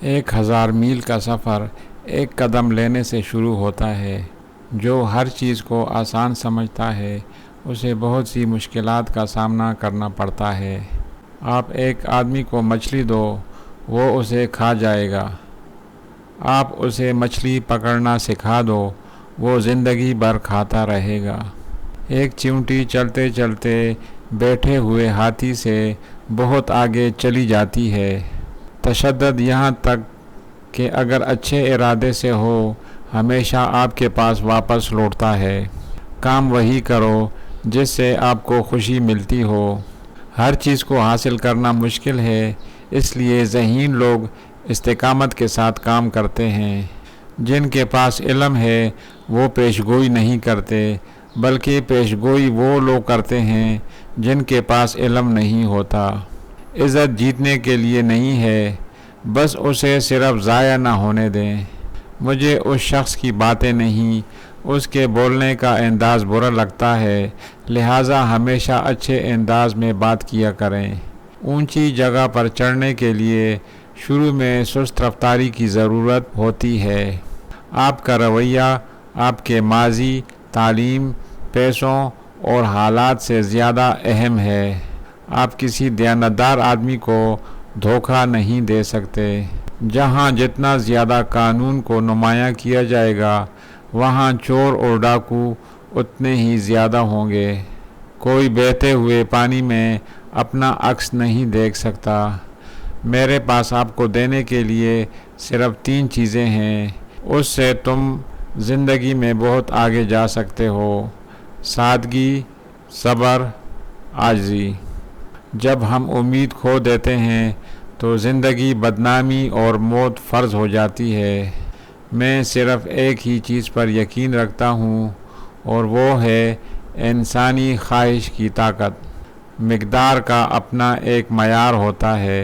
1000 میل کا سفر ایک قدم لینے سے شروع ہوتا ہے۔ جو ہر چیز کو آسان سمجھتا ہے اسے بہت سی مشکلات کا سامنا کرنا پڑتا ہے۔ آپ ایک آدمی کو مچھلی دو، وہ اسے کھا جائے گا۔ آپ اسے مچھلی پکڑنا سکھا دو، وہ زندگی بھر کھاتا رہے گا۔ ایک چیونٹی چلتے چلتے بیٹھے ہوئے ہاتھی سے بہت آگے چلی جاتی ہے۔ تشدد یہاں تک کہ اگر اچھے ارادے سے ہو ہمیشہ آپ کے پاس واپس لوٹتا ہے۔ کام وہی کرو جس سے آپ کو خوشی ملتی ہو۔ ہر چیز کو حاصل کرنا مشکل ہے، اس لیے ذہین لوگ استقامت کے ساتھ کام کرتے ہیں۔ جن کے پاس علم ہے وہ پیش گوئی نہیں کرتے، بلکہ پیش گوئی وہ لوگ کرتے ہیں جن کے پاس علم نہیں ہوتا۔ عزت جیتنے کے لیے نہیں ہے، بس اسے صرف ضائع نہ ہونے دیں۔ مجھے اس شخص کی باتیں نہیں، اس کے بولنے کا انداز برا لگتا ہے، لہٰذا ہمیشہ اچھے انداز میں بات کیا کریں۔ اونچی جگہ پر چڑھنے کے لیے شروع میں سست رفتاری کی ضرورت ہوتی ہے۔ آپ کا رویہ آپ کے ماضی، تعلیم، پیسوں اور حالات سے زیادہ اہم ہے۔ آپ کسی دیانتدار آدمی کو دھوکہ نہیں دے سکتے۔ جہاں جتنا زیادہ قانون کو نمایاں کیا جائے گا وہاں چور اور ڈاکو اتنے ہی زیادہ ہوں گے۔ کوئی بہتے ہوئے پانی میں اپنا عکس نہیں دیکھ سکتا۔ میرے پاس آپ کو دینے کے لیے صرف 3 چیزیں ہیں، اس سے تم زندگی میں بہت آگے جا سکتے ہو: سادگی، صبر، عاجزی۔ جب ہم امید کھو دیتے ہیں تو زندگی بدنامی اور موت فرض ہو جاتی ہے۔ میں صرف ایک ہی چیز پر یقین رکھتا ہوں اور وہ ہے انسانی خواہش کی طاقت۔ مقدار کا اپنا ایک معیار ہوتا ہے۔